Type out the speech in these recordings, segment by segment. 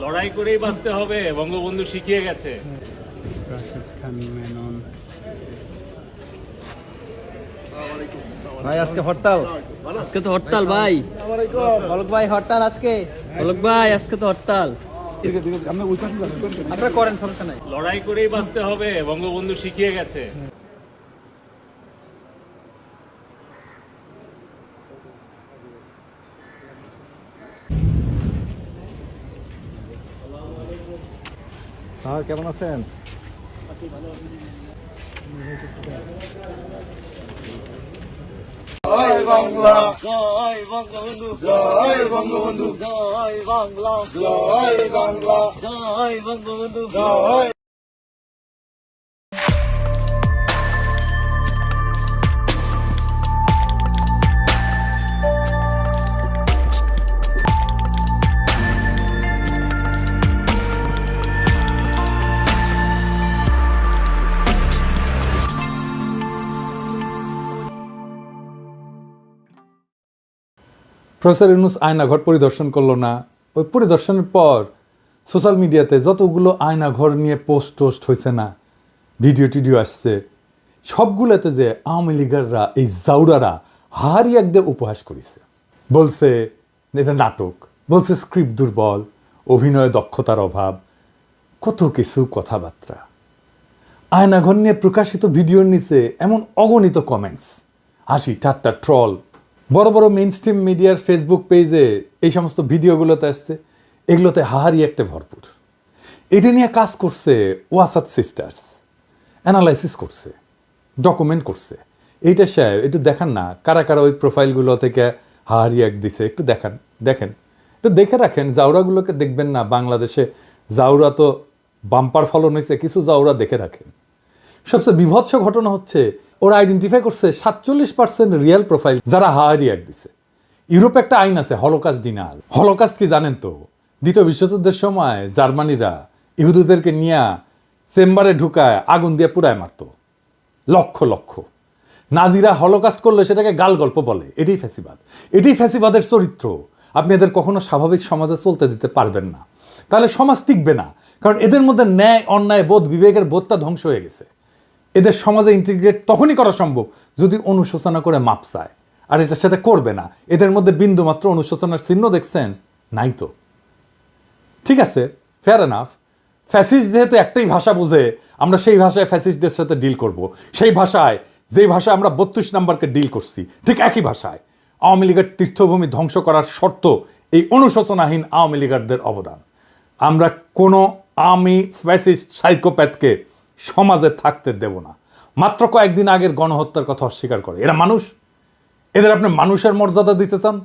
লড়াই করেই বাঁচতে হবে, বঙ্গবন্ধু শিখিয়ে গেছে। রাশেদ খান মেনন ভাই আজকে হরতাল। আজকে তো হরতাল ভাই। বলক ভাই হরতাল আজকে। বলক ভাই আজকে তো হরতাল। আপনারা করেন, সমস্যা নাই। লড়াই করেই বাঁচতে হবে, বঙ্গবন্ধু শিখিয়ে গেছে। স্যার কেমন আছেন? জয় বাংলা, জয় বঙ্গবন্ধু, জয় বঙ্গবন্ধু, জয় বাংলা, জয় বাংলা, জয় বঙ্গবন্ধু, জয়। প্রফেসর ইউনূস আয়নাঘর পরিদর্শন করলো না। ওই পরিদর্শনের পর সোশ্যাল মিডিয়াতে যতগুলো আয়নাঘর নিয়ে পোস্ট টোস্ট হয়েছে না, ভিডিও টিডিও আসছে, সবগুলোতে যে আওয়ামী লীগাররা, এই জাউরারা হারি একদম উপহাস করেছে। বলছে এটা নাটক, বলছে স্ক্রিপ্ট দুর্বল, অভিনয় দক্ষতার অভাব, কত কিছু কথাবার্তা। আয়নাঘর নিয়ে প্রকাশিত ভিডিওর নিচে এমন অগণিত কমেন্টস, হাসি ঠাট্টা ট্রল। বড় বড় মেইন স্ট্রিম মিডিয়ার ফেসবুক পেজে এই সমস্ত ভিডিওগুলোতে আসছে, এগুলোতে হাহারি একটা ভরপুর। এটা নিয়ে কাজ করছে ওয়াসাদ সিস্টার্স, অ্যানালাইসিস করছে, ডকুমেন্ট করছে। এইটা সাহেব একটু দেখান না, কারা কারা ওই প্রোফাইলগুলো থেকে হাহারি এক দিছে, একটু দেখেন, একটু দেখে রাখেন। জাউরাগুলোকে দেখবেন না, বাংলাদেশে জাউরা তো বাম্পার ফলন হয়েছে, কিছু জাউরা দেখে রাখেন। সবচেয়ে বিভৎস ঘটনা হচ্ছে ওরা আইডেন্টিফাই করছে 47% রিয়েল প্রোফাইল যারা হায়ারি এক দিছে। ইউরোপে একটা আইন আছে হলোকাস্ট ডিনাল। হলোকাস্ট কি জানেন তো? দ্বিতীয় বিশ্বযুদ্ধের সময় জার্মানিরা ইহুদিদেরকে নিয়ে চেম্বারে ঢুকায় আগুন দিয়ে পুড়ায় মারত লক্ষ লক্ষ। নাজিরা হলোকাস্ট করলে সেটাকে গাল গল্প বলে। এটাই ফ্যাসিবাদ, এটাই ফ্যাসিবাদের চরিত্র। আপনি এদের কখনো স্বাভাবিক সমাজে চলতে দিতে পারবেন না, তাহলে সমাজ টিকবে না। কারণ এদের মধ্যে ন্যায় অন্যায় বোধ, বিবেকের বোধটা ধ্বংস হয়ে গেছে। এদের সমাজে ইন্টিগ্রেট তখনই করা সম্ভব যদি অনুশোচনা করে মাপ চায়, আর এটার সাথে করবে না। এদের মধ্যে বিন্দুমাত্র অনুশোচনার চিহ্ন দেখছেন? নাই তো। ঠিক আছে, ফেয়ার এনাফ। ফ্যাসিস্ট যেহেতু একটাই ভাষা বুঝে, আমরা সেই ভাষায় ফ্যাসিস্টদের সাথে ডিল করব। সেই ভাষায়, যেই ভাষায় আমরা 32 নম্বরকে ডিল করছি, ঠিক একই ভাষায়। আওয়ামী লীগের তীর্থভূমি ধ্বংস করার শর্ত এই অনুশোচনাহীন আওয়ামী লীগারদের অবদান। আমরা কোনো আওয়ামী ফ্যাসিস্ট সাইকোপ্যাথকে সমাজে থাকতে দেব না। মাত্র কয়েকদিন আগের গণহত্যার কথা অস্বীকার করে। এরা মানুষ? এদের আপনি মানুষের মর্যাদা দিতে চান?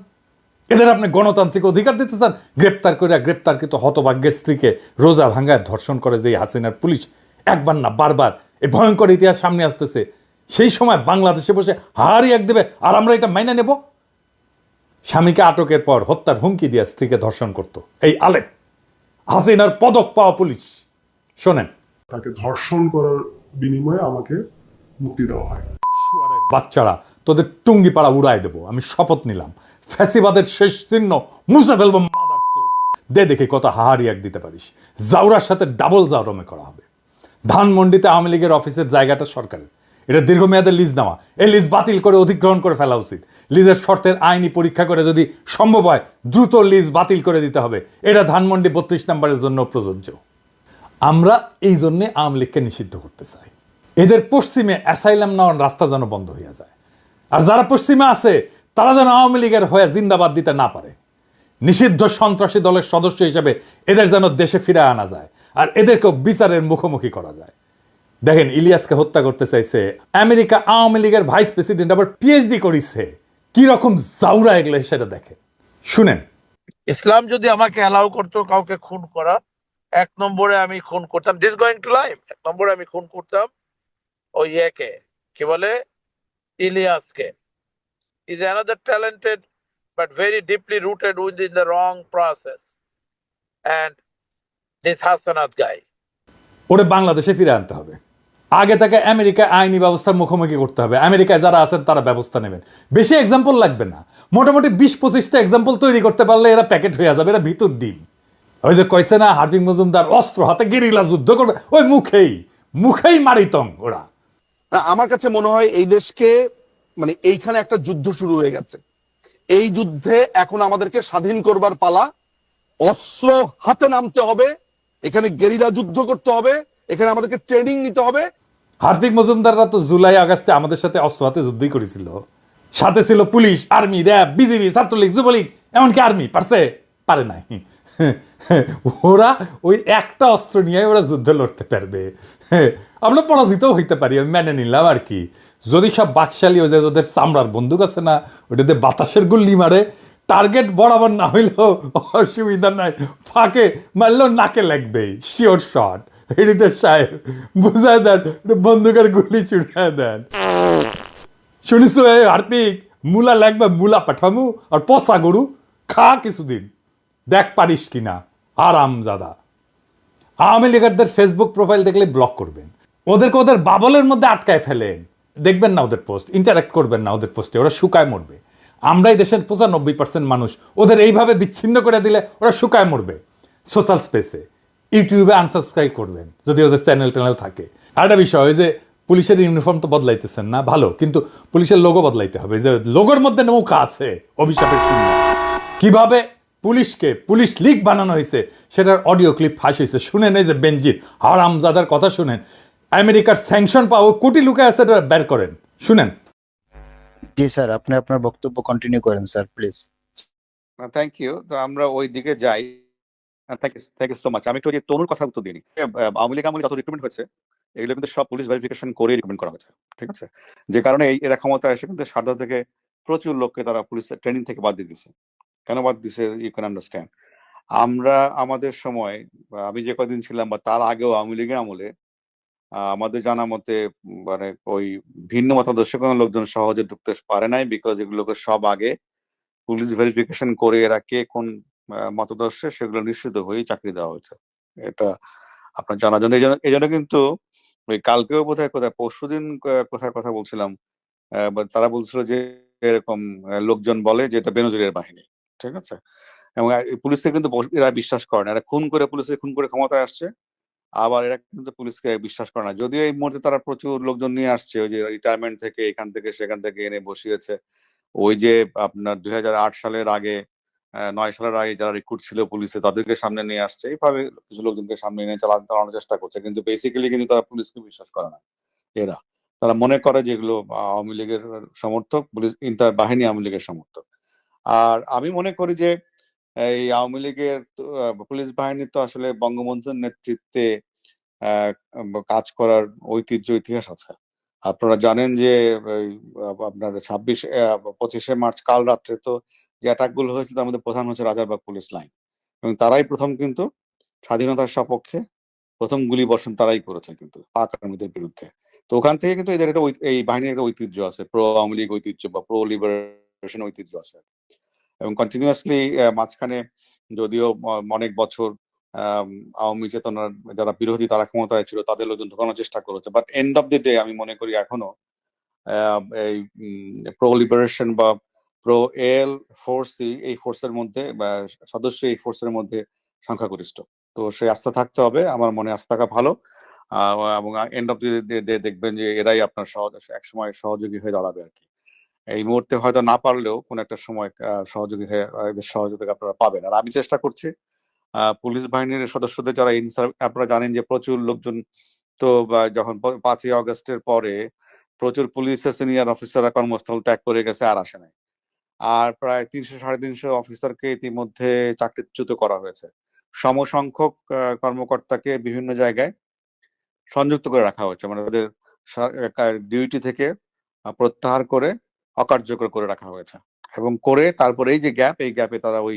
এদের আপনি গণতান্ত্রিক অধিকার দিতে চান? গ্রেপ্তারকৃত হতভাগ্যের স্ত্রীকে রোজা ভাঙ্গায় ধর্ষণ করে যে হাসিনার পুলিশ একবার না বারবার, এই ভয়ঙ্কর ইতিহাস সামনে আসতেছে। সেই সময় বাংলাদেশে বসে হারি এক দেবে আর আমরা এটা মাইনা নেব? স্বামীকে আটকের পর হত্যার হুমকি দিয়ে স্ত্রীকে ধর্ষণ করত এই আলেপ, হাসিনার পদক পাওয়া পুলিশ। শোনেন, তাকে ধর্ষণ করার বিনিময়ে আমাকে মুক্তি দেওয়া হয়। বাচ্চারা, তোদের টুঙ্গি পাড়া উড়াই দেবো, আমি শপথ নিলাম। ফ্যাসিবাদের শেষ চিহ্ন মুছে ফেলবো। দে দেখি কত হাহারি এক দিতে পারিস। জাউরার সাথে ডাবল জাউরমে করা হবে। ধানমন্ডিতে আওয়ামী লীগের অফিসের জায়গাটা সরকারের, এটা দীর্ঘমেয়াদের লিজ নেওয়া। এই লিজ বাতিল করে অধিগ্রহণ করে ফেলা উচিত। লিজের শর্তের আইনি পরীক্ষা করে যদি সম্ভব হয় দ্রুত লিজ বাতিল করে দিতে হবে। এটা ধানমন্ডি 32 নম্বরের জন্য প্রযোজ্য। আমরা এই জন্যে আওয়ামী লীগকে নিষিদ্ধ করতে চাই। এদের পশ্চিমে অ্যাসাইলাম নেওয়ার রাস্তা যেন বন্ধ হয়ে যায়, আর যারা পশ্চিমে আছে তারা যেন আওয়ামী লীগের হয়ে জিন্দাবাদ দিতে না পারে। নিষিদ্ধ সন্ত্রাসী দলের সদস্য হিসেবে এদের যেন দেশে ফিরে আনা যায়, আর এদেরকেও বিচারের মুখোমুখি করা যায়। দেখেন, ইলিয়াসকে হত্যা করতে চাইছে আমেরিকা, আওয়ামী লীগের ভাইস প্রেসিডেন্ট আবার পিএইচডি করেছে। কি রকম জাউরা এগুলো সেটা দেখেন, শুনেন। ইসলাম যদি আমাকে অ্যালাউ করতো কাউকে খুন করা, 1 নম্বরে আমি খুন করতাম, দিস গোয়িং টু লাইফ, 1 নম্বরে আমি খুন করতাম ওই ইয়েকে, কি বলে, ইলিয়াসকে। Is another talented but very deeply rooted within the wrong process. And this Hassanat guy. ওরে বাংলাদেশে ফিরে আনতে হবে। আগে তাকে আমেরিকা আইনি ব্যবস্থার মুখোমুখি করতে হবে। আমেরিকায় যারা আছেন তারা ব্যবস্থা নেবেন। বেশি এক্সাম্পল লাগবে না, মোটামুটি 20-25টা এক্সাম্পল তৈরি করতে পারলে এরা প্যাকেট হয়ে যাবে, এরা ভিতর ডিম। ওই যে কইছে না হার্দিক মজুমদার অস্ত্র হাতে গেরিলা যুদ্ধ করবে, ওই মুখেই মারিতং ওরা। না, আমার কাছে মনে হয় এই দেশকে মানে এইখানে একটা যুদ্ধ শুরু হয়ে গেছে। এই যুদ্ধে এখন আমাদেরকে স্বাধীন করবার পালা। অস্ত্র হাতে নামতে হবে, এখানে গেরিলা যুদ্ধ করতে হবে, এখানে আমাদেরকে ট্রেনিং নিতে হবে। হার্দিক মজুমদাররা তো জুলাই আগস্টে আমাদের সাথে অস্ত্র হাতে যুদ্ধই করেছিল। সাথে ছিল police, army, RAB, BGB, Chhatra League, Jubo League, এমনকি আর্মি। পারে নাই। ওরা ওই একটা অস্ত্র নিয়ে ওরা যুদ্ধ লড়তে পারবে। আমরা পরাজিত হইতে পারি, আমি মেনে নিলাম আর কি। যদি সব বাকশালী হয়ে যায়, ওদের চামড়ার বন্দুক আছে না, ওটাতে বাতাসের গুল্লি মারে, টার্গেট বরাবর না হইলেও অসুবিধা নাই, ফাঁকে মারলেও নাকে লাগবেই, শিওর শট। হৃদয় সাহেব বুঝায় দেন, বন্দুকের গুলি ছুড়ায় দেন। শুনিস হার্দিক, মূলা লাগবে, মূলা পাঠামু আর পচা গরু খা কিছুদিন, দেখ পারিস কিনা। আরামজাদা। আওয়ামী লীগারদের ফেসবুক প্রোফাইল দেখলে ব্লক করবেন, ওদেরকে ওদের বাবলের মধ্যে আটকায় ফেলেন, দেখবেন না ওদের পোস্ট, ইন্টারাক্ট করবেন না ওদের পোস্টে, ওরা শুকায় মরবে। আমরাই দেশের 95% মানুষ, ওদের এইভাবে বিচ্ছিন্ন করে দিলে ওরা শুকায় মরবে। সোশ্যাল স্পেসে, ইউটিউবে আনসাবস্ক্রাইব করবেন যদি ওদের চ্যানেল থাকে। আর একটা বিষয়, ওই যে পুলিশের ইউনিফর্ম তো বদলাইতেছেন না, ভালো, কিন্তু পুলিশের লোগো বদলাইতে হবে। যে লোগোর মধ্যে নৌকা আছে, অভিশাপের চিহ্ন। কিভাবে পুলিশকে পুলিশ লীগ বানানো হয়েছে সেটার অডিও ক্লিপ ফাঁস হয়েছে, শুনেন। এই যে বেনজির হারামজাদার কথা শুনেন, আমেরিকার স্যাংশন পাওয়া কোটি লোকে আছে, এটা বের করেন, শুনেন। জি স্যার, আপনি আপনার বক্তব্য কন্টিনিউ করেন স্যার, প্লিজ। Thank you. তো আমরা ওই দিকে যাই। Thank you so much. আমি একটু ওই যে তনুর কথা উত্তর দিই। আওয়ামী লীগ আমলে যত রিক্রুটমেন্ট হয়েছে, এগুলো কিন্তু সব পুলিশ ভেরিফিকেশন করে রিক্রুটমেন্ট করা হয়েছে, ঠিক আছে? যে কারণে এরা ক্ষমতা এসে কিন্তু সারদা থেকে প্রচুর লোককে তারা পুলিশ ট্রেনিং থেকে বাদ দিয়ে দিছে। কেন বাদ দিছে, ইউ ক্যান আন্ডারস্ট্যান্ড। আমরা আমাদের সময়, আমি যে কদিন ছিলাম বা তার আগেও আওয়ামী লীগের আমলে আমাদের জানা মতে মানে ওই ভিন্ন মতাদর্শ কোনো লোকজন সহজে ঢুকতে পারে নাই, বিকজ এগুলোকে সব আগে পুলিশ ভেরিফিকেশন করে এরা কে কোন মতাদর্শে সেগুলো নিশ্চিত হয়েই চাকরি দেওয়া হয়েছে। এটা আপনার জানার জন্য। এই জন্য কিন্তু ওই কালকেও কোথায় পরশুদিন কোথায় কথা বলছিলাম, তারা বলছিল যে এরকম লোকজন বলে যে এটা বেনজিরের বাহিনী, ঠিক আছে? এবং পুলিশকে কিন্তু এরা বিশ্বাস করে না, এরা খুন করে ক্ষমতায় আসছে, আবার এরা কিন্তু পুলিশকে বিশ্বাস করে না। যদিও এই মুহূর্তে তারা প্রচুর লোকজন নিয়ে আসছে, ওই যে রিটায়ারমেন্ট থেকে এখান থেকে সেখান থেকে এনে বসিয়েছে। ওই যে আপনার 2008 সালের আগে 9 সালের আগে যারা রিক্রুট ছিল পুলিশে, তাদেরকে সামনে নিয়ে আসছে, এইভাবে কিছু লোকজনকে সামনে এনে চালানোর চেষ্টা করছে। কিন্তু বেসিক্যালি কিন্তু তারা পুলিশকে বিশ্বাস করে না। তারা মনে করে যেগুলো আওয়ামী লীগের সমর্থক, পুলিশ ইন্টার বাহিনী আওয়ামী লীগের সমর্থক। আর আমি মনে করি যে এই আওয়ামী লীগের পুলিশ বাহিনী তো আসলে বঙ্গবন্ধুর নেতৃত্বে কাজ করার ঐতিহ্য ইতিহাস আছে। আপনারা জানেন যে আপনার 25শে মার্চ কাল রাত্রে তো যে অ্যাটাক গুলো হয়েছিল, তার মধ্যে প্রধান হচ্ছে রাজারবাগ পুলিশ লাইন, এবং তারাই প্রথম কিন্তু স্বাধীনতার সপক্ষে প্রথম গুলি বর্ষণ তারাই করেছে কিন্তু পাক আর্মিদের বিরুদ্ধে। তো ওখান থেকে কিন্তু এদের এই বাহিনীর একটা ঐতিহ্য আছে, প্রো আওয়ামী লীগ ঐতিহ্য বা প্রো লিবারেশন ঐতিহ্য আছে। এবং কন্টিনিউয়াসলি মাঝখানে যদিও অনেক বছর আওয়ামী চেতনার যারা বিরোধী তারা ক্ষমতায় ছিল, তাদের লোকজন ঢোকানোর চেষ্টা করেছে, but end of the day আমি মনে করি এখনো এই প্রো লিবারেশন বা প্রো এল ফোর্সই এই ফোর্সের মধ্যে বা সদস্য এই ফোর্সের মধ্যে সংখ্যাগরিষ্ঠ। তো সেই আস্থা থাকতে হবে, আমার মনে আস্থা থাকা ভালো। এবং এন্ড অফ দি ডে দেখবেন যে এরাই আপনার একসময় সহযোগী হয়ে দাঁড়াবে আর কি। এই মুহূর্তে হয়তো না পারলেও কোন একটা সময় সহযোগী হয়ে এদের সহযোগিতা আপনারা পাবেন। আর আমি চেষ্টা করছি পুলিশ বাহিনীর সদস্যদের যারা আপনারা জানেন যে প্রচুর লোকজন তো যখন 5ই আগস্টের পরে প্রচুর পুলিশের সিনিয়র অফিসাররা কর্মস্থল ত্যাগ করে গেছে, আর আসে নাই। আর প্রায় 300-350 অফিসারকে ইতিমধ্যে চাকরিচ্যুত করা হয়েছে। সমসংখ্যক কর্মকর্তাকে বিভিন্ন জায়গায় সংযুক্ত করে রাখা হয়েছে, মানে তাদের ডিউটি থেকে প্রত্যাহার করে অকার্যকর করে রাখা হয়েছে। এবং করে তারপরে এই যে এই গ্যাপে তারা ওই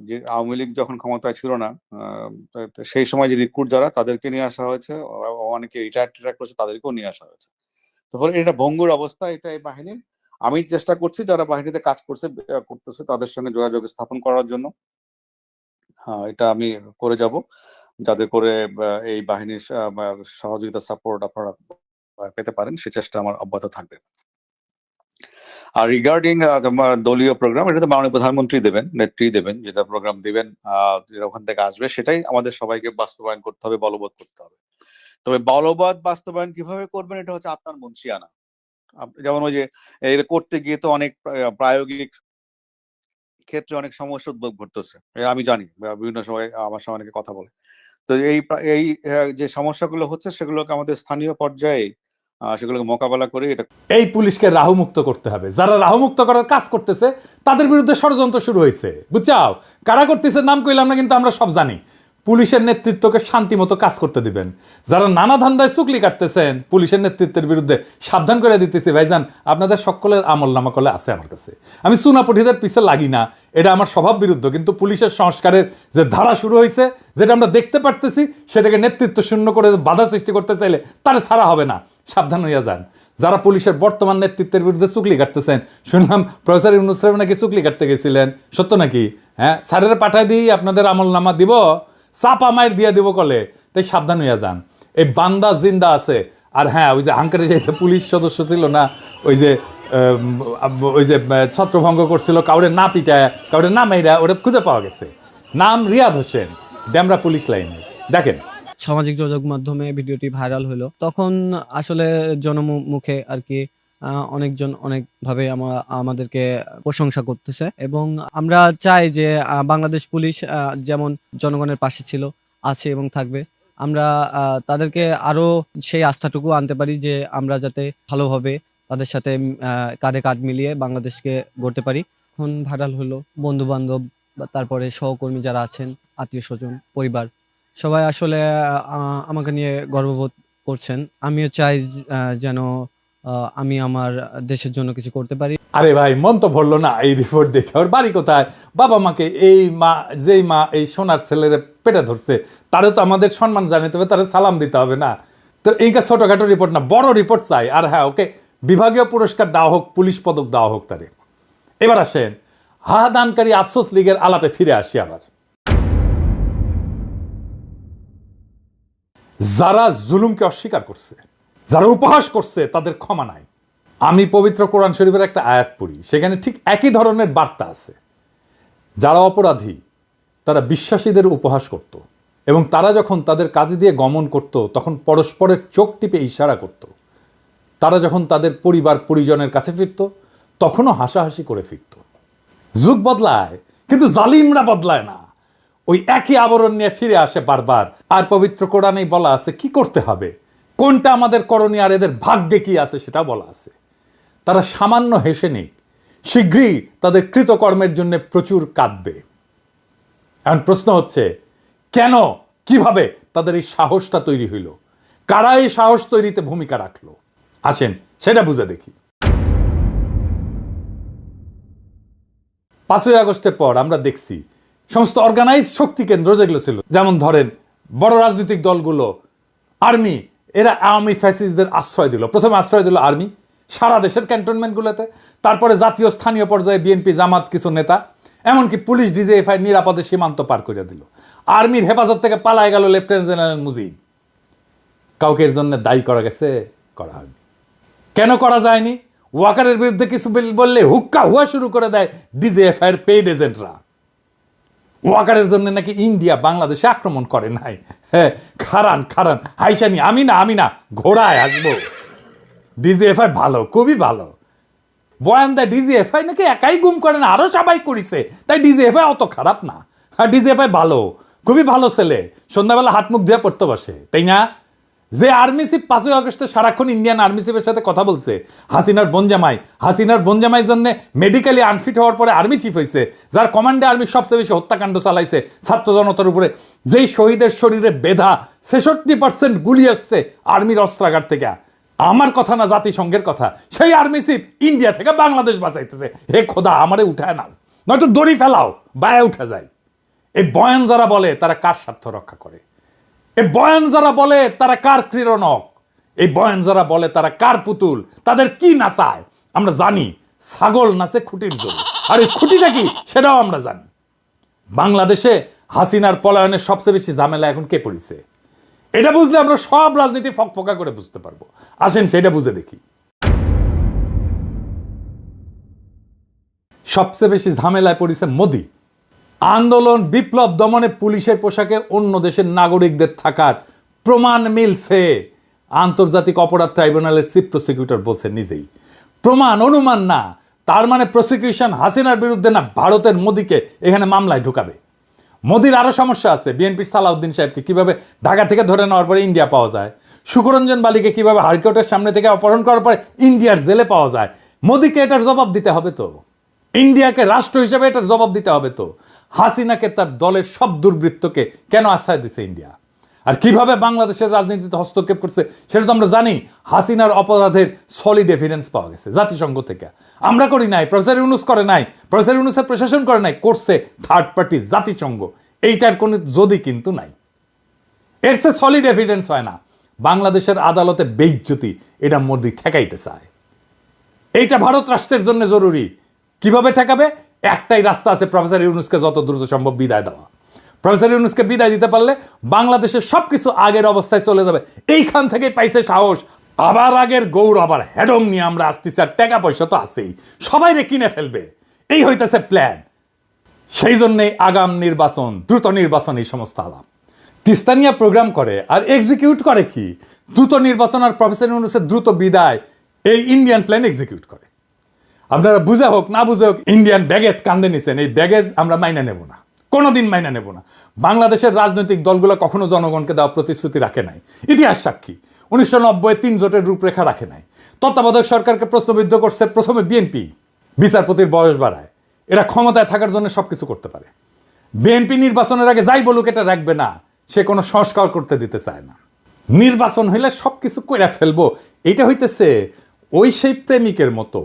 যে আওয়ামী লীগ যখন ক্ষমতায় ছিল না সেই সময় যে রিক্রুট যারা, তাদেরকে নিয়ে আসা হয়েছে, অনেকে রিটায়ার করেছে, তাদেরকেও নিয়ে আসা হয়েছে। তো ফলে এটা ভঙ্গুর অবস্থা, এটা এই বাহিনীর। আমি চেষ্টা করছি যারা বাহিনীতে কাজ করতেছে তাদের সঙ্গে যোগাযোগ স্থাপন করার জন্য। এটা আমি করে যাব, যাতে করে এই বাহিনীর সহযোগিতা সাপোর্ট আপনারা পেতে পারেন, সে চেষ্টা আমার অব্যাহত থাকবে। আর রিগার্ডিং তোমার দলীয় প্রোগ্রাম, এটা তো মাননীয় প্রধানমন্ত্রী দেবেন, নেত্রী দেবেন, যেটা প্রোগ্রাম দিবেন যেটা ওখান থেকে আসবে সেটাই আমাদের সবাইকে বাস্তবায়ন করতে হবে, বলবৎ করতে হবে। তবে বলবৎ বাস্তবায়ন কিভাবে করবেন এটা হচ্ছে আপনার মনসিয়ানা। যেমন ওই যে এটা করতে গিয়ে তো অনেক প্রায়োগিক ক্ষেত্রে অনেক সমস্যা উদ্ভব ঘটতেছে, আমি জানি, বিভিন্ন সময় আমার সঙ্গে অনেকে কথা বলে। তো এই যে সমস্যাগুলো হচ্ছে সেগুলোকে আমাদের স্থানীয় পর্যায়ে সেগুলোকে মোকাবেলা করে এটা। এই পুলিশকে রাহুমুক্ত করতে হবে। যারা রাহুমুক্ত করার কাজ করতেছে তাদের বিরুদ্ধে ষড়যন্ত্র শুরু হয়েছে, বুঝছাও? কারা করতেছে নাম কইলাম না, কিন্তু আমরা সব জানি। পুলিশের নেতৃত্বকে শান্তি মতো কাজ করতে দিবেন। যারা নানা ধান্দায় চুকলি কাটতেছেন পুলিশের নেতৃত্বের বিরুদ্ধে সাবধান করে দিতেছি, ভাইজান আপনাদের সকলের আমল নামা কলে আছে আমার কাছে। আমি চুনাপটিদের পিছে লাগি না, এটা আমার স্বভাব বিরুদ্ধ, কিন্তু পুলিশের সংস্কারের যে ধারা শুরু হয়েছে, যেটা আমরা দেখতে পারতেছি, সেটাকে নেতৃত্ব শূন্য করে বাধা সৃষ্টি করতে চাইলে তারা ছাড়া হবে না। সাবধান হইয়া যান যারা পুলিশের বর্তমান নেতৃত্বের বিরুদ্ধে চুকলি কাটতেছেন। শুনলাম প্রফেসর ইউনূস সাহেব নাকি চুকলি কাটতে গেছিলেন, সত্য নাকি? হ্যাঁ, স্যারের পাঠায় দিই আপনাদের আমল নামা দিব, চাপা মায়ের দিয়ে দিব কলে। তাই সাবধান হইয়া যান, এই বান্দা জিন্দা আছে। আর হ্যাঁ, ওই যে আঙ্কারে যে পুলিশ সদস্য ছিল না, ওই যে ছত্রভঙ্গ করছিল, কাউরে না পিটায় কাউরে না মাইরা, ওটা খুঁজে পাওয়া গেছে। নাম রিয়াদ হোসেন, ডেমরা পুলিশ লাইনে। দেখেন সামাজিক যোগাযোগ মাধ্যমে ভিডিওটি ভাইরাল হলো, তখন আসলে জনমুখে আর কি অনেকজন অনেকভাবে আমাদেরকে প্রশংসা করতেছে, এবং আমরা চাই যে বাংলাদেশ পুলিশ যেমন জনগণের পাশে ছিল, আছে এবং থাকবে। আমরা তাদেরকে আরো সেই আস্থাটুকু আনতে পারি যে আমরা যাতে ভালোভাবে তাদের সাথে কাঁধে কাঁধ মিলিয়ে বাংলাদেশকে গড়তে পারি। এখন ভাইরাল হলো, বন্ধু বান্ধব, তারপরে সহকর্মী যারা আছেন, আত্মীয় স্বজন, পরিবার, সবাই আসলে আমাকে নিয়ে গর্ববোধ করছেন। আমিও চাই যেন আমি আমার দেশের জন্য কিছু করতে পারি। আরে ভাই, মন তো ভরলো না এই রিপোর্ট দেখে। ওর বাড়ি কোথায়? বাবা মাকে, এই মা, যেই মা এই সোনার ছেলের পেটে ধরছে, তারও তো আমাদের সম্মান জানাতে হবে, তারা সালাম দিতে হবে না? তো এইটা ছোটখাটো রিপোর্ট না, বড় রিপোর্ট চাই। আর হ্যাঁ, ওকে বিভাগীয় পুরস্কার দেওয়া হোক, পুলিশ পদক দেওয়া হোক তারে। এবার আসেন হাদানকারী আফসোস লীগের আলাপে ফিরে আসি আবার। যারা জুলুমকে অস্বীকার করছে, যারা উপহাস করছে, তাদের ক্ষমা নাই। আমি পবিত্র কোরআন শরীফের একটা আয়াত পড়ি, সেখানে ঠিক একই ধরনের বার্তা আছে। যারা অপরাধী তারা বিশ্বাসীদের উপহাস করত, এবং তারা যখন তাদের কাজে দিয়ে গমন করত তখন পরস্পরের চোখ টিপে ইশারা করত। তারা যখন তাদের পরিবার পরিজনের কাছে ফিরত তখনও হাসাহাসি করে ফিরত। যুগ বদলায় কিন্তু জালিমরা বদলায় না, ওই একই আবরণ নিয়ে ফিরে আসে বারবার। আর পবিত্র কোরআনেই বলা আছে কি করতে হবে, কোনটা আমাদের করণীয়, আর এদের ভাগ্যে কি আছে সেটা বলা আছে। তারা সামান্য হেসে নেই, শীঘ্রই তাদের কৃতকর্মের জন্য প্রচুর কাঁদবে। এখন প্রশ্ন হচ্ছে, কেন, কিভাবে তাদের এই সাহসটা তৈরি হইল? কারা এই সাহস তৈরিতে ভূমিকা রাখলো? আসেন সেটা বুঝে দেখি। 5ই আগস্টের পর আমরা দেখছি সমস্ত অর্গানাইজ শক্তি কেন্দ্র যেগুলো ছিল, যেমন ধরেন বড় রাজনৈতিক দলগুলো, আর্মি, এরা আওয়ামী ফ্যাসিস্টদের আশ্রয় দিল। প্রথমে আশ্রয় দিল আর্মি সারা দেশের ক্যান্টনমেন্টগুলোতে, তারপরে জাতীয় স্থানীয় পর্যায়ে বিএনপি, জামাত, কিছু নেতা, এমনকি পুলিশ ডিজিএফআই নিরাপদে সীমান্ত পার করে দিল। আর্মির হেফাজত থেকে পালায় গেল লেফটেন্যান্ট জেনারেল মুজিব। কাউকে এর জন্য দায়ী করা গেছে? করা হয়নি। কেন করা যায়নি? ওয়াকারের বিরুদ্ধে কিছু বললে হুক্কা হুয়া শুরু করে দেয় ডিজিএফআই এর পেইড এজেন্টরা। ওয়াকারের জন্য নাকি ইন্ডিয়া বাংলাদেশে আক্রমণ করে নাই। হ্যাঁ, খারান হাইসানি, আমি না ঘোড়ায় আসবো। ডিজিএফআই ভালো, খুবই ভালো। বয়ান দেয় ডিজিএফআই নাকি একাই গুম করে না, আরো সবাই করেছে, তাই ডিজিএফআই অত খারাপ না। হ্যাঁ, ডিজিএফআই ভালো, খুবই ভালো ছেলে, সন্ধ্যাবেলা হাত মুখ ধুয়ে পড়তে বসে, তাই না? যে আর্মি চিফ 5ই আগস্টে সারাক্ষণ ইন্ডিয়ান আর্মি চিফের সাথে কথা বলছে, হাসিনার বোনজামাই জন্য মেডিকেলি আনফিট হওয়ার পরে আর্মি চিফ হয়েছে, যার কমান্ডে আর্মি সবচেয়ে বেশি হত্যাকাণ্ড চালাইছে ছাত্র জনতার উপরে, যেই শহীদের শরীরে বেধা 66% গুলি আসছে আর্মির অস্ত্রাগার থেকে। আমার কথা না, জাতিসংঘের কথা। সেই আর্মি চিফ ইন্ডিয়া থেকে বাংলাদেশ বাঁচাইতেছে। হে খোদা, আমারে উঠায় নাও, নয়তো দড়ি ফেলাও, বায়ে উঠে যায়। এই বয়ান যারা বলে তারা কার স্বার্থ রক্ষা করে? এই বয়ান যারা বলে তারা কার ক্রীড়নক? এই বয়ান যারা বলে তারা কার পুতুল? তাদের কি নাচায় আমরা জানি। ছাগল নাচে খুঁটির জোরে, আর এই খুঁটিটা কি সেটাও আমরা জানি। বাংলাদেশে হাসিনার পলায়নের সবচেয়ে বেশি ঝামেলা এখন কে পড়েছে? এটা বুঝলে আমরা সব রাজনীতি ফকফকা করে বুঝতে পারবো। আসেন সেটা বুঝে দেখি। সবচেয়ে বেশি ঝামেলায় পড়েছে মোদি। আন্দোলন বিপ্লব দমনে পুলিশের পোশাকে অন্য দেশের নাগরিকদের থাকার প্রমাণ মিলছে। আন্তর্জাতিক অপরাধ ট্রাইব্যুনালের চিফ প্রসিকিউটর বলছে নিজেই, প্রমাণ অনুমান না। তার মানে প্রসিকিউশন হাসিনার বিরুদ্ধে না, ভারতের মোদিকে এখানে মামলায় ঢুকাবে। মোদির আরো সমস্যা আছে। বিএনপির সালাউদ্দিন সাহেবকে কিভাবে ঢাকা থেকে ধরে নেওয়ার পরে ইন্ডিয়া পাওয়া যায়, সুকরঞ্জন বালিকে কিভাবে হাইকোর্টের সামনে থেকে অপহরণ করার পরে ইন্ডিয়ার জেলে পাওয়া যায়। মোদিকে এটার জবাব দিতে হবে তো, ইন্ডিয়াকে রাষ্ট্র হিসেবে এটার জবাব দিতে হবে তো। হাসিনাকে তার দলের সব দুর্বৃত্তকে কেন আশ্রয় দিচ্ছে ইন্ডিয়া, আর কিভাবে বাংলাদেশের রাজনীতিতে হস্তক্ষেপ করছে সেটা তো আমরা জানি। হাসিনার অপরাধের সলিড এভিডেন্স পাওয়া গেছে জাতিসংঘ থেকে। আমরা করি নাই, প্রফেসর ইউনূস করে নাই, প্রফেসর ইউনূসের প্রশাসন করে নাই, করছে থার্ড পার্টি জাতিসংঘ। এইটার কোনো যদি কিন্তু নাই, এর সে সলিড এভিডেন্স হয় না। বাংলাদেশের আদালতে বেইজ্জতি, এটা মোদি ঠেকাইতে চায়। এইটা ভারত রাষ্ট্রের জন্য জরুরি। কিভাবে ঠেকাবে? একটাই রাস্তা আছে, প্রফেসর ইউনূসকে যত দ্রুত সম্ভব বিদায় দেওয়া। প্রফেসর ইউনূসকে বিদায় দিতে পারলে বাংলাদেশের সবকিছু আগের অবস্থায় চলে যাবে। এইখান থেকে পাইছে সাহস, আবার আগের গৌরব, আবার হেডম নিয়ে আমরা আসতেছি। আর টাকা পয়সা তো আছেই, সবাই রে কিনে ফেলবে, এই হইতেছে প্ল্যান। সেই জন্যই আগাম নির্বাচন, দ্রুত নির্বাচন, এই সমস্ত আলাপ তিস্তানিয়া প্রোগ্রাম করে আর এক্সিকিউট করে কি? দ্রুত নির্বাচন আর প্রফেসর ইউনূসের দ্রুত বিদায়, এই ইন্ডিয়ান প্ল্যান এক্সিকিউট করে। আপনারা বুঝে হোক না বুঝে হোক, ইন্ডিয়ান ব্যাগেজ কান্দে নিছেন। এই ব্যাগেজ আমরা মাইনা নেব না, কোনোদিন মাইনা নেব না। বাংলাদেশের রাজনৈতিক দলগুলো কখনো জনগণকে দেওয়া প্রতিশ্রুতি রাখে নাই, ইতিহাস সাক্ষী। 1990 3 জোটের রূপরেখা রাখে নাই। তত্ত্বাবধায়ক সরকারকে প্রশ্নবিদ্ধ করছে প্রথমে বিএনপি, বিচারপতির বয়স বাড়ায়। এরা ক্ষমতায় থাকার জন্য সবকিছু করতে পারে। বিএনপি নির্বাচনের আগে যাই বলুক এটা রাখবে না, সে কোনো সংস্কার করতে দিতে চায় না। নির্বাচন হইলে সবকিছু কইরা ফেলবো, এইটা হইতেছে ওই সেই প্রেমিকের মতো,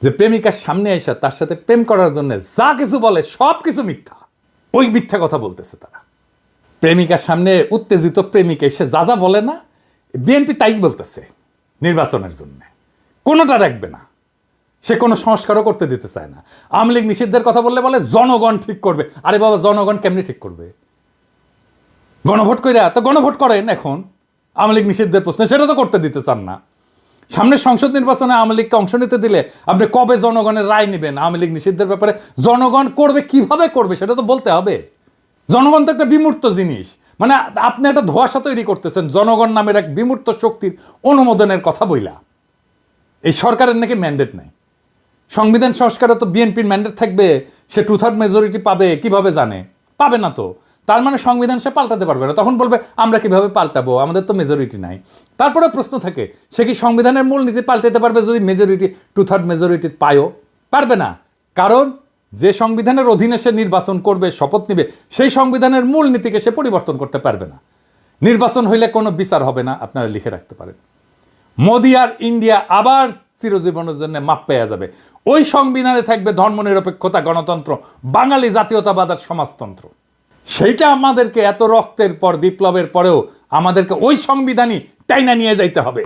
যে প্রেমিকার সামনে এসে তার সাথে প্রেম করার জন্য যা কিছু বলে সব কিছু মিথ্যা। ওই মিথ্যা কথা বলতেছে তারা। প্রেমিকার সামনে উত্তেজিত প্রেমিক এসে যা যা বলে না, বিএনপি তাই বলতেছে নির্বাচনের জন্য। কোনোটা রাখবে না, সে কোনো সংস্কারও করতে দিতে চায় না। আওয়ামী লীগ নিষিদ্ধের কথা বললে বলে জনগণ ঠিক করবে। আরে বাবা, জনগণ কেমনি ঠিক করবে? গণভোট কইরা তো গণভোট করেন এখন আওয়ামী লীগ নিষিদ্ধের প্রশ্নে, সেটা তো করতে দিতে চান না। সামনে সংসদ নির্বাচনে আওয়ামী লীগকে অংশ নিতে দিলে আপনি কবে জনগণের রায় নেবেন আওয়ামী লীগ নিষিদ্ধের ব্যাপারে? জনগণ করবে, কিভাবে করবে সেটা তো বলতে হবে। জনগণ তো একটা বিমূর্ত জিনিস, মানে আপনি একটা ধোঁয়াশা তৈরি করতেছেন জনগণ নামের এক বিমূর্ত শক্তির অনুমোদনের কথা বইলা। এই সরকারের নাকি ম্যান্ডেট নাই। সংবিধান সংস্কারে তো বিএনপির ম্যান্ডেট থাকবে, সে 2/3 মেজরিটি পাবে, কিভাবে জানে? পাবে না তো। তার মানে সংবিধান সে পাল্টাতে পারবে না। তখন বলবে আমরা কিভাবে পাল্টাবো, আমাদের তো মেজরিটি নাই। তারপরে প্রশ্ন থাকে, সে কি সংবিধানের মূলনীতি পাল্টাতে পারবে যদি মেজরিটি 2/3 মেজরিটি পায়ও? পারবে না। কারণ যে সংবিধানের অধীনে সে নির্বাচন করবে, শপথ নিবে, সেই সংবিধানের মূলনীতিকে সে পরিবর্তন করতে পারবে না। নির্বাচন হইলে কোনো বিচার হবে না, আপনারা লিখে রাখতে পারেন। মোদি আর ইন্ডিয়া আবার চিরজীবনের জন্য মাপ পেয়ে যাবে। ওই সংবিধানে থাকবে ধর্মনিরপেক্ষতা, গণতন্ত্র, বাঙালি জাতীয়তাবাদ আর সমাজতন্ত্র। সেইটা আমাদেরকে এত রক্তের পর, বিপ্লবের পরেও আমাদেরকে ওই সংবিধানই টাইনা নিয়ে যাইতে হবে।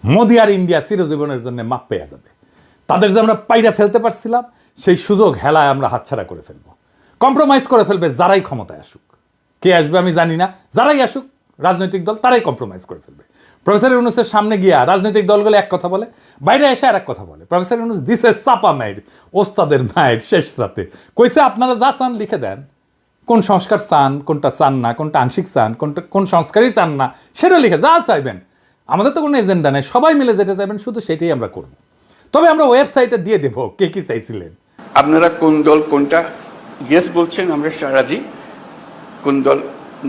মোদি আর ইন্ডিয়া চিরজীবনের জন্য মাপ পেয়ে যাবে। তাদের যে আমরা পাইরা ফেলতে পারছিলাম, সেই সুযোগ হেলায় আমরা হাতছাড়া করে ফেলবো। কম্প্রোমাইজ করে ফেলবে যারাই ক্ষমতায় আসুক। কে আসবে আমি জানি না, যারাই আসুক রাজনৈতিক দল তারাই কম্প্রোমাইজ করে ফেলবে। প্রফেসর ইউনূসের সামনে গিয়া রাজনৈতিক দলগুলো এক কথা বলে, বাইরে এসে আর এক কথা বলে। প্রফেসর ইউনূস দিছে চাপা মায়ের, ওস্তাদের মায়ের শেষ রাতে কইছে আপনারা যা চান লিখে দেন, কোন সংস্কার চান, কোনটা চান না, কোনটা আংশিক চান, কোন সংস্কারই চান না, সেটা লিখে যা চাইবেন। আমাদের তো কোনো এজেন্ডা নেই, সবাই মিলে যেটা চাইবেন শুধু সেটাই আমরা করব। তবে আমরা ওয়েবসাইটে দিয়ে দেবো কে কি চাইছিলেন। আপনারা কোন দল কোনটা ইয়েস বলছেন আমরা রাজি, কোন দল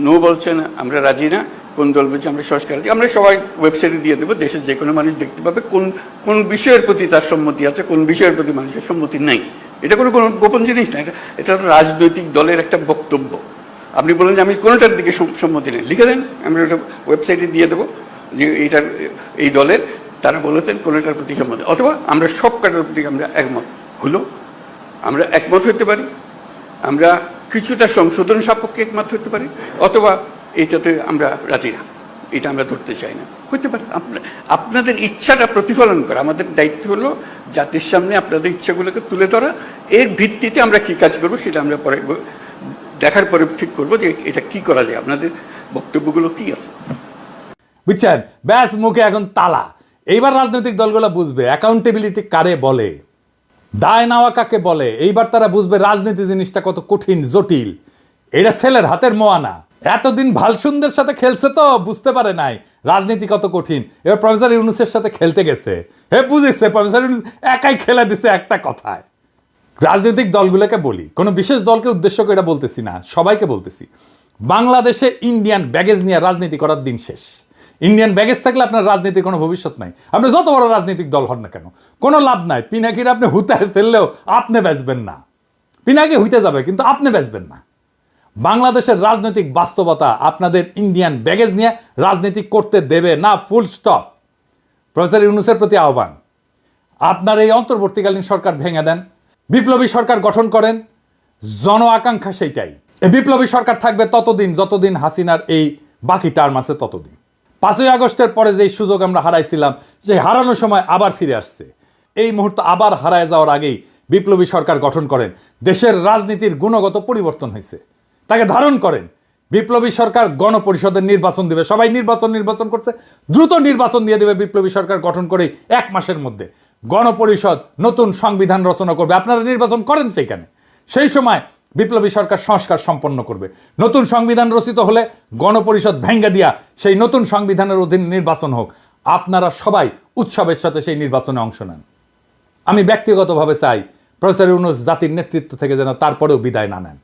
নো বলছেন আমরা রাজি না, কোন দল বলছে আমরা সংস্কার, আমরা সবাই ওয়েবসাইটে দিয়ে দেবো। দেশের যে কোনো মানুষ দেখতে পাবে কোন কোন বিষয়ের প্রতি তার সম্মতি আছে, কোন বিষয়ের প্রতি মানুষের সম্মতি নাই। এটা কোনো গোপন জিনিস না, এটা রাজনৈতিক দলের একটা বক্তব্য। আপনি বলেন যে আমি কোনোটার দিকে সম্মতি নেই, লিখে দেন, আমরা ওটা ওয়েবসাইটে দিয়ে দেবো যে এইটার এই দলের তারা বলেছেন কোনোটার প্রতি সম্মতি, অথবা আমরা সব কাটার প্রতি আমরা একমত হলো, আমরা একমত হতে পারি, আমরা কিছুটা সংশোধন সাপেক্ষে একমত হতে পারি, অথবা এইটাতে আমরা রাজি না, এটা আমরা ধরতে চাই না, হতে পারে। আপনাদের ইচ্ছাটা প্রতিফলন করা আমাদের দায়িত্ব হলো জাতির সামনে আপনাদের ইচ্ছাগুলোকে তুলে ধরা। এর ভিত্তিতে আমরা কি কাজ করবো সেটা আমরা পরে দেখার পরে ঠিক করবো যে এটা কি করা যায়, আপনাদের বক্তব্যগুলো কি আছে। বুঝছেন, ব্যাস মুখে এখন তালা। এইবার রাজনৈতিক দলগুলো বুঝবে অ্যাকাউন্টেবিলিটি কারে বলে। দায় নেওয়া কাকে বলে এইবার তারা বুঝবে রাজনীতি জিনিসটা কত কঠিন জটিল। এটা ছেলের হাতের মোয়ানা। এতদিন ভালসুন্দের সাথে খেলছে তো বুঝতে পারে নাই রাজনীতি কত কঠিন। এবার প্রফেসর ইউনূসের সাথে খেলতে গেছে, বুঝেছে প্রফেসর ইউনূস একাই খেলে দিছে একটা কথায়। রাজনৈতিক দলগুলোকে বলি, কোনো বিশেষ দলকে উদ্দেশ্য করে এটা বলতেছি না, সবাইকে বলতেছি, বাংলাদেশে ইন্ডিয়ান ব্যাগেজ নিয়ে রাজনীতি করার দিন শেষ। ইন্ডিয়ান ব্যাগেজ থাকলে আপনার রাজনীতির কোনো ভবিষ্যৎ নাই। আপনি যত বড় রাজনৈতিক দল হন না কেন, কোনো লাভ নাই। পিনাকির আপনি হুতায় ফেললেও আপনি বেচবেন না। পিনাকি হইতে যাবে কিন্তু আপনি বেচবেন না। বাংলাদেশের রাজনৈতিক বাস্তবতা আপনাদের ইন্ডিয়ান ব্যাগেজ নিয়ে রাজনীতি করতে দেবে না, ফুল স্টপ। প্রফেসর ইউনূসের প্রতি আহ্বান, আপনার এই অন্তর্বর্তীকালীন সরকার ভেঙে দেন, বিপ্লবী সরকার গঠন করেন। জন আকাঙ্ক্ষা সেইটাই। এই বিপ্লবী সরকার থাকবে ততদিন যতদিন হাসিনার এই বাকি টার্ম আছে ততদিন। 5ই আগস্টের পরে যে সুযোগ আমরা হারাইছিলাম, যে হারানোর সময় আবার ফিরে আসছে। এই মুহূর্তে আবার হারায় যাওয়ার আগেই বিপ্লবী সরকার গঠন করেন। দেশের রাজনীতির গুণগত পরিবর্তন হয়েছে, তাকে ধারণ করেন। বিপ্লবী সরকার গণপরিষদের নির্বাচন দেবে, সবাই নির্বাচন করছে, দ্রুত নির্বাচন দিয়ে দেবে। বিপ্লবী সরকার গঠন করে 1 মাসের মধ্যে গণপরিষদ নতুন সংবিধান রচনা করবে। আপনারা নির্বাচন করেন সেইখানে, সেই সময় বিপ্লবী সরকার সংস্কার সম্পন্ন করবে। নতুন সংবিধান রচিত হলে গণপরিষদ ভেঙ্গে দিয়া সেই নতুন সংবিধানের অধীন নির্বাচন হোক। আপনারা সবাই উৎসবের সাথে সেই নির্বাচনে অংশ নেন। আমি ব্যক্তিগতভাবে চাই প্রফেসর ইউনূস জাতির নেতৃত্ব থেকে যেন তারপরেও বিদায় না নেন।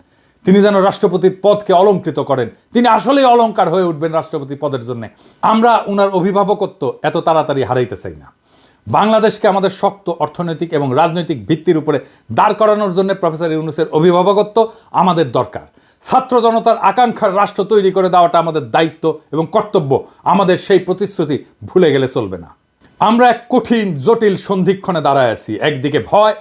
তিনি যেন রাষ্ট্রপতির পদকে অলংকৃত করেন। তিনি আসলেই অলংকার হয়ে উঠবেন রাষ্ট্রপতি পদের জন্য। আমরা উনার অভিভাবকত্ব এত তাড়াতাড়ি হারাইতে চাই না। বাংলাদেশকে আমাদের শক্ত অর্থনৈতিক এবং রাজনৈতিক ভিত্তির উপরে দাঁড় করানোর জন্য প্রফেসর ইউনূসের অভিভাবকত্ব আমাদের দরকার। ছাত্র জনতার আকাঙ্ক্ষার রাষ্ট্র তৈরি করে দেওয়াটা আমাদের দায়িত্ব এবং কর্তব্য। আমাদের সেই প্রতিশ্রুতি ভুলে গেলে চলবে না। আমরা এক কঠিন জটিল সন্ধিক্ষণে দাঁড়ায় আছি। একদিকে ভয়,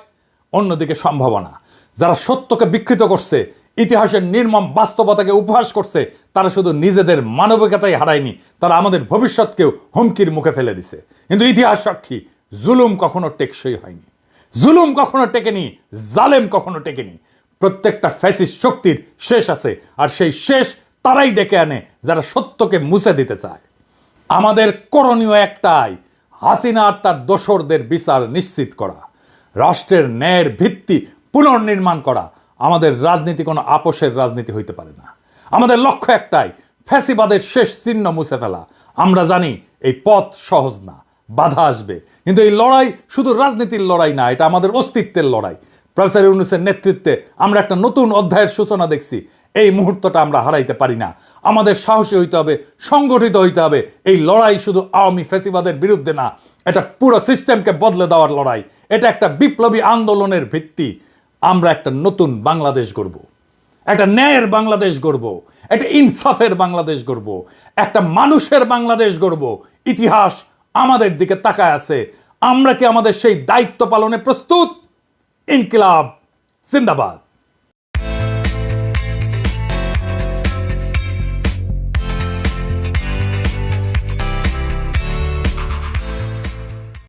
অন্যদিকে সম্ভাবনা। যারা সত্যকে বিকৃত করছে, ইতিহাসের নির্মম বাস্তবতাকে উপহাস করছে, তারা শুধু নিজেদের মানবিকতাই হারায়নি, তারা আমাদের ভবিষ্যৎকেও হুমকির মুখে ফেলে দিছে। কিন্তু ইতিহাস সাক্ষী, জুলুম কখনো টেকসই হয়নি, জুলুম কখনো টেকেনি, জালেম কখনো টেকেনি। প্রত্যেকটা ফ্যাসিস্ট শক্তির শেষ আছে, আর সেই শেষ তারাই ডেকে আনে যারা সত্যকে মুছে দিতে চায়। আমাদের করণীয় একটাই, হাসিনা আর তার দোসরদের বিচার নিশ্চিত করা, রাষ্ট্রের ন্যায়ের ভিত্তি পুনর্নির্মাণ করা। আমাদের রাজনীতি কোনো আপোষের রাজনীতি হইতে পারে না। আমাদের লক্ষ্য একটাই, ফ্যাসিবাদের শেষ চিহ্ন মুছে ফেলা। আমরা জানি এই পথ সহজ না, বাধা আসবে, কিন্তু এই লড়াই শুধু রাজনীতির লড়াই না, এটা আমাদের অস্তিত্বের লড়াই। প্রফেসর ইউনূসের নেতৃত্বে আমরা একটা নতুন অধ্যায়ের সূচনা দেখছি। এই মুহূর্তটা আমরা হারাইতে পারি না। আমাদের সাহসী হইতে হবে, সংগঠিত হইতে হবে। এই লড়াই শুধু আওয়ামী ফ্যাসিবাদের বিরুদ্ধে না, এটা পুরো সিস্টেমকে বদলে দেওয়ার লড়াই। এটা একটা বিপ্লবী আন্দোলনের ভিত্তি। আমরা একটা নতুন বাংলাদেশ গড়ব, একটা ন্যায়ের বাংলাদেশ গড়ব, একটা ইনসাফের বাংলাদেশ গড়ব, একটা মানুষের বাংলাদেশ গড়ব। ইতিহাস আমাদের দিকে তাকায় আছে। আমরা কি আমাদের সেই দায়িত্ব পালনে প্রস্তুত? ইনকিলাব জিন্দাবাদ।